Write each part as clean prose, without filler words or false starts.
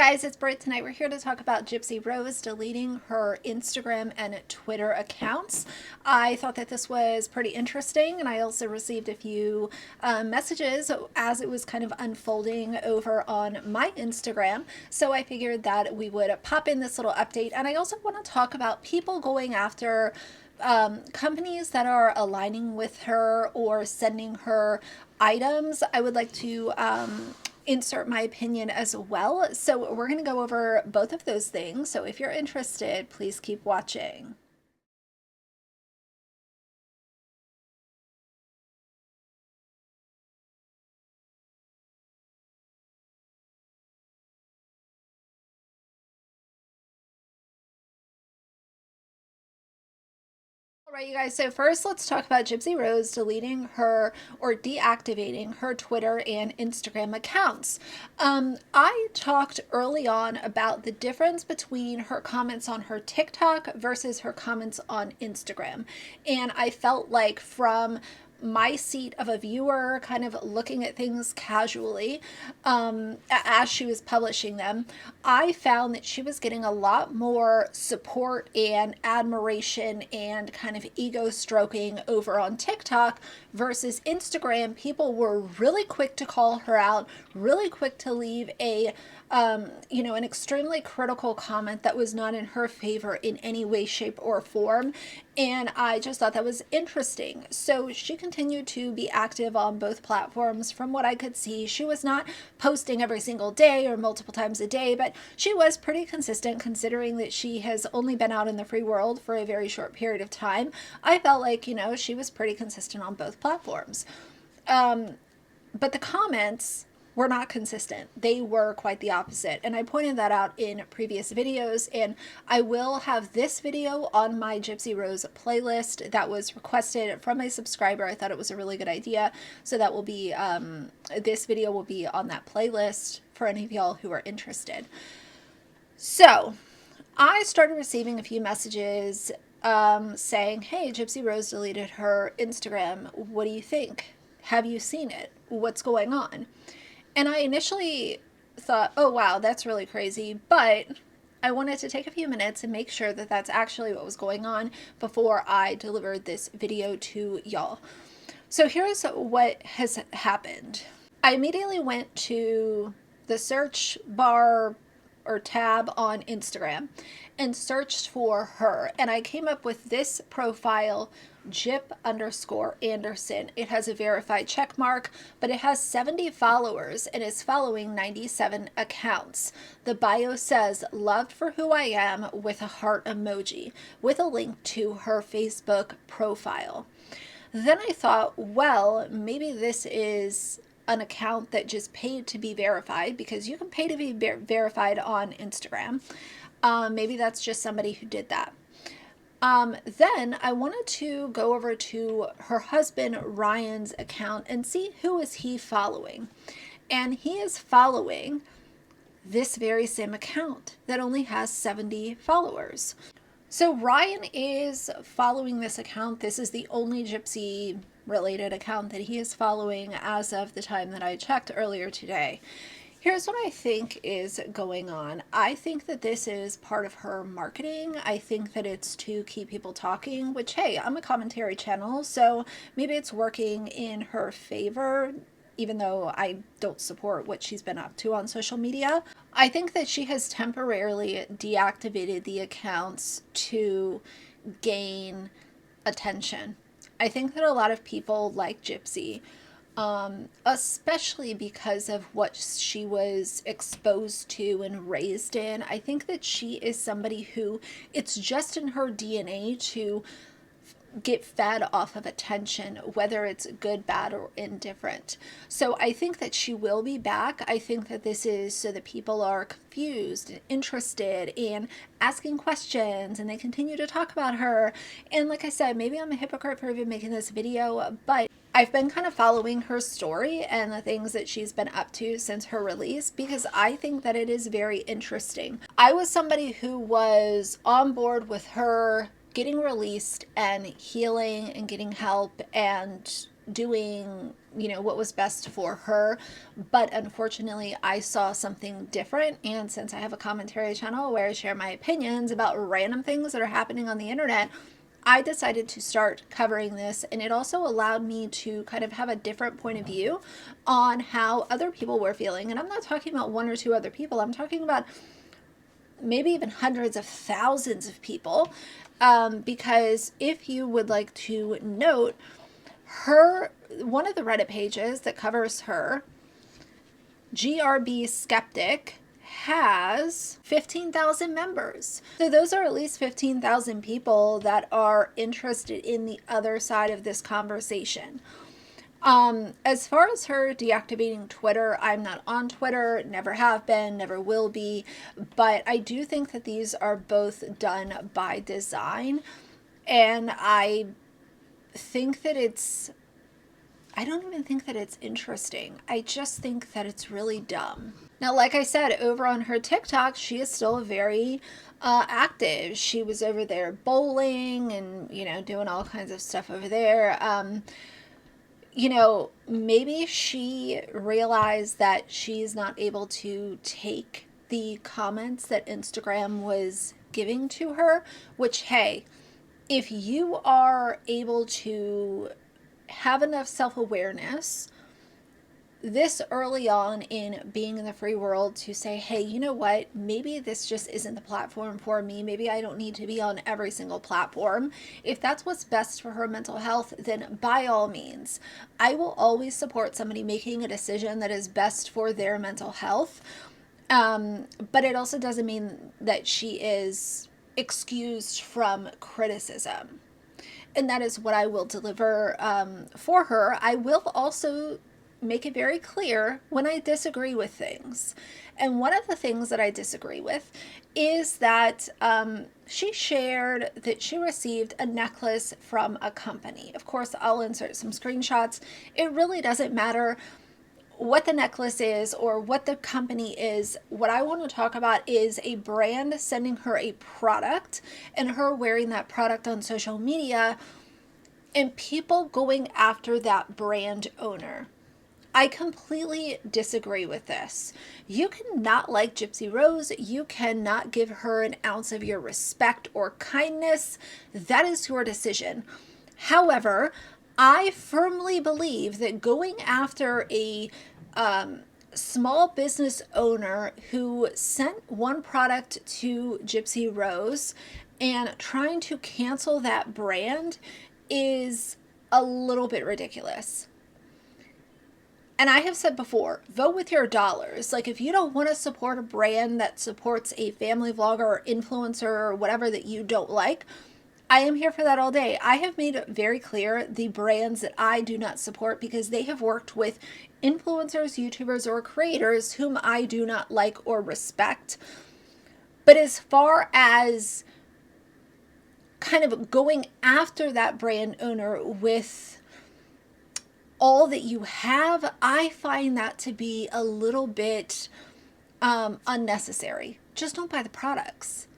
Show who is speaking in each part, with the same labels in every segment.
Speaker 1: guys, it's Britt. Tonight we're here to talk about Gypsy Rose deleting her Instagram and Twitter accounts. I thought that this was pretty interesting, and I also received a few messages as it was kind of unfolding over on my Instagram. So I figured that we would pop in this little update, and I also want to talk about people going after companies that are aligning with her or sending her items. I would like to insert my opinion as well. So we're going to go over both of those things. So if you're interested, please keep watching. All right, you guys, so first let's talk about Gypsy Rose deleting her or deactivating her Twitter and Instagram accounts. I talked early on about the difference between her comments on her TikTok versus her comments on Instagram. And I felt like from my seat of a viewer, kind of looking at things casually as she was publishing them, I found that she was getting a lot more support and admiration and kind of ego stroking over on TikTok versus Instagram. People were really quick to call her out, really quick to leave an extremely critical comment that was not in her favor in any way, shape, or form. And I just thought that was interesting. So she continued to be active on both platforms. From what I could see, she was not posting every single day or multiple times a day, but she was pretty consistent considering that she has only been out in the free world for a very short period of time. I felt like, she was pretty consistent on both platforms. But the comments were not consistent. They were quite the opposite. And I pointed that out in previous videos, and I will have this video on my Gypsy Rose playlist that was requested from a subscriber. I thought it was a really good idea. So that will be, this video will be on that playlist for any of y'all who are interested. So I started receiving a few messages saying, hey, Gypsy Rose deleted her Instagram. What do you think? Have you seen it? What's going on? And I initially thought, oh, wow, that's really crazy. But I wanted to take a few minutes and make sure that that's actually what was going on before I delivered this video to y'all. So here's what has happened. I immediately went to the search bar or tab on Instagram and searched for her. And I came up with this profile, Gyp_Anderson. It has a verified check mark, but it has 70 followers and is following 97 accounts. The bio says, loved for who I am, with a heart emoji, with a link to her Facebook profile. Then I thought, well, maybe this is an account that just paid to be verified, because you can pay to be verified on Instagram. Maybe that's just somebody who did that. Then I wanted to go over to her husband Ryan's account and see who is he following. And he is following this very same account that only has 70 followers. So Ryan is following this account. This is the only Gypsy related account that he is following as of the time that I checked earlier today. Here's what I think is going on. I think that this is part of her marketing. I think that it's to keep people talking, which, hey, I'm a commentary channel, so maybe it's working in her favor, even though I don't support what she's been up to on social media. I think that she has temporarily deactivated the accounts to gain attention. I think that a lot of people like Gypsy, especially because of what she was exposed to and raised in. I think that she is somebody who, it's just in her DNA to get fed off of attention, whether it's good, bad, or indifferent. So I think that she will be back. I think that this is so that people are confused and interested and asking questions, and they continue to talk about her. And like I said, maybe I'm a hypocrite for even making this video, but I've been kind of following her story and the things that she's been up to since her release, because I think that it is very interesting. I was somebody who was on board with her getting released and healing and getting help and doing, you know, what was best for her. But unfortunately, I saw something different. And since I have a commentary channel where I share my opinions about random things that are happening on the internet, I decided to start covering this, and it also allowed me to kind of have a different point of view on how other people were feeling. And I'm not talking about one or two other people, I'm talking about maybe even hundreds of thousands of people. Because if you would like to note, one of the Reddit pages that covers her, GRB Skeptic, has 15,000 members. So those are at least 15,000 people that are interested in the other side of this conversation. As far as her deactivating Twitter, I'm not on Twitter, never have been, never will be, but I do think that these are both done by design, and I don't even think that it's interesting. I just think that it's really dumb. Now, like I said, over on her TikTok, she is still very active. She was over there bowling and, you know, doing all kinds of stuff over there. You know, maybe she realized that she's not able to take the comments that Instagram was giving to her, which, hey, if you are able to have enough self-awareness this early on in being in the free world to say, hey, you know what, maybe this just isn't the platform for me. Maybe I don't need to be on every single platform. If that's what's best for her mental health, then by all means, I will always support somebody making a decision that is best for their mental health. But it also doesn't mean that she is excused from criticism. And that is what I will deliver for her. I will also make it very clear when I disagree with things. And one of the things that I disagree with is that she shared that she received a necklace from a company. Of course, I'll insert some screenshots. It really doesn't matter what the necklace is or what the company is. What I want to talk about is a brand sending her a product and her wearing that product on social media and people going after that brand owner. I completely disagree with this. You cannot like Gypsy Rose. You cannot give her an ounce of your respect or kindness. That is your decision. However, I firmly believe that going after a small business owner who sent one product to Gypsy Rose and trying to cancel that brand is a little bit ridiculous. And I have said before, vote with your dollars. Like, if you don't want to support a brand that supports a family vlogger or influencer or whatever that you don't like, I am here for that all day. I have made it very clear the brands that I do not support because they have worked with influencers, YouTubers, or creators whom I do not like or respect. But as far as kind of going after that brand owner with all that you have, I find that to be a little bit unnecessary. Just don't buy the products.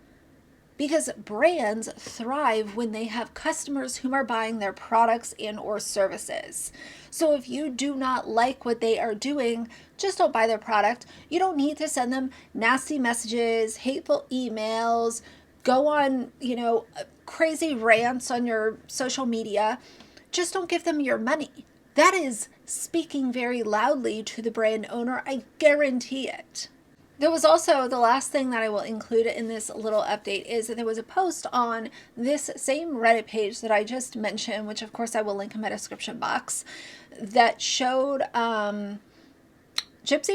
Speaker 1: Because brands thrive when they have customers whom are buying their products and or services. So if you do not like what they are doing, just don't buy their product. You don't need to send them nasty messages, hateful emails, go on, you know, crazy rants on your social media. Just don't give them your money. That is speaking very loudly to the brand owner. I guarantee it. There was also, the last thing that I will include in this little update is that there was a post on this same Reddit page that I just mentioned, which of course I will link in my description box, that showed Gypsy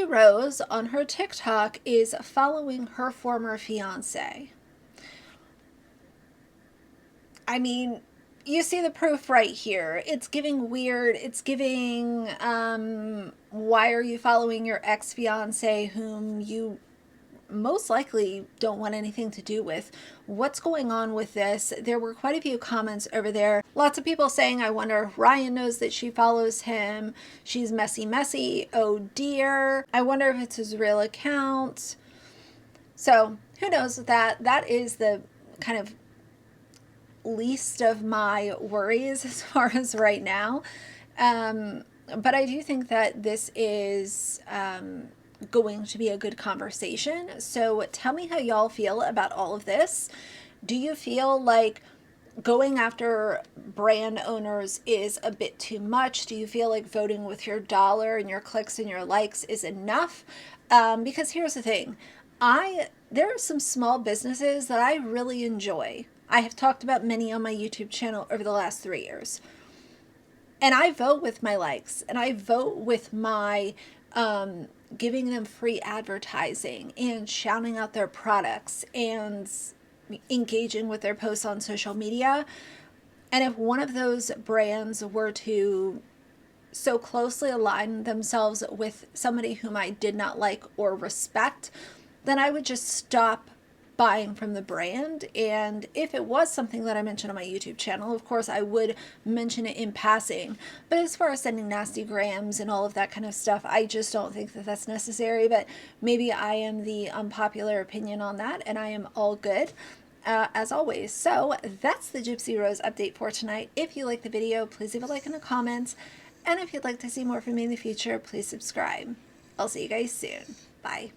Speaker 1: Rose on her TikTok is following her former fiance. I mean, you see the proof right here. It's giving weird. It's giving, why are you following your ex-fiance whom you most likely don't want anything to do with? What's going on with this? There were quite a few comments over there. Lots of people saying, I wonder if Ryan knows that she follows him. She's messy, messy. Oh dear. I wonder if it's his real account. So who knows that? That is the kind of least of my worries as far as right now. But I do think that this is going to be a good conversation. So tell me how y'all feel about all of this. Do you feel like going after brand owners is a bit too much? Do you feel like voting with your dollar and your clicks and your likes is enough? Because here's the thing. There are some small businesses that I really enjoy. I have talked about many on my YouTube channel over the last 3 years. And I vote with my likes, and I vote with my giving them free advertising and shouting out their products and engaging with their posts on social media. And if one of those brands were to so closely align themselves with somebody whom I did not like or respect, then I would just stop buying from the brand. And if it was something that I mentioned on my YouTube channel, of course I would mention it in passing. But as far as sending nasty grams and all of that kind of stuff, I just don't think that that's necessary. But maybe I am the unpopular opinion on that, and I am all good. As always. So that's the Gypsy Rose update for tonight. If you like the video, please leave a like and a comment. And if you'd like to see more from me in the future, please subscribe. I'll see you guys soon. Bye.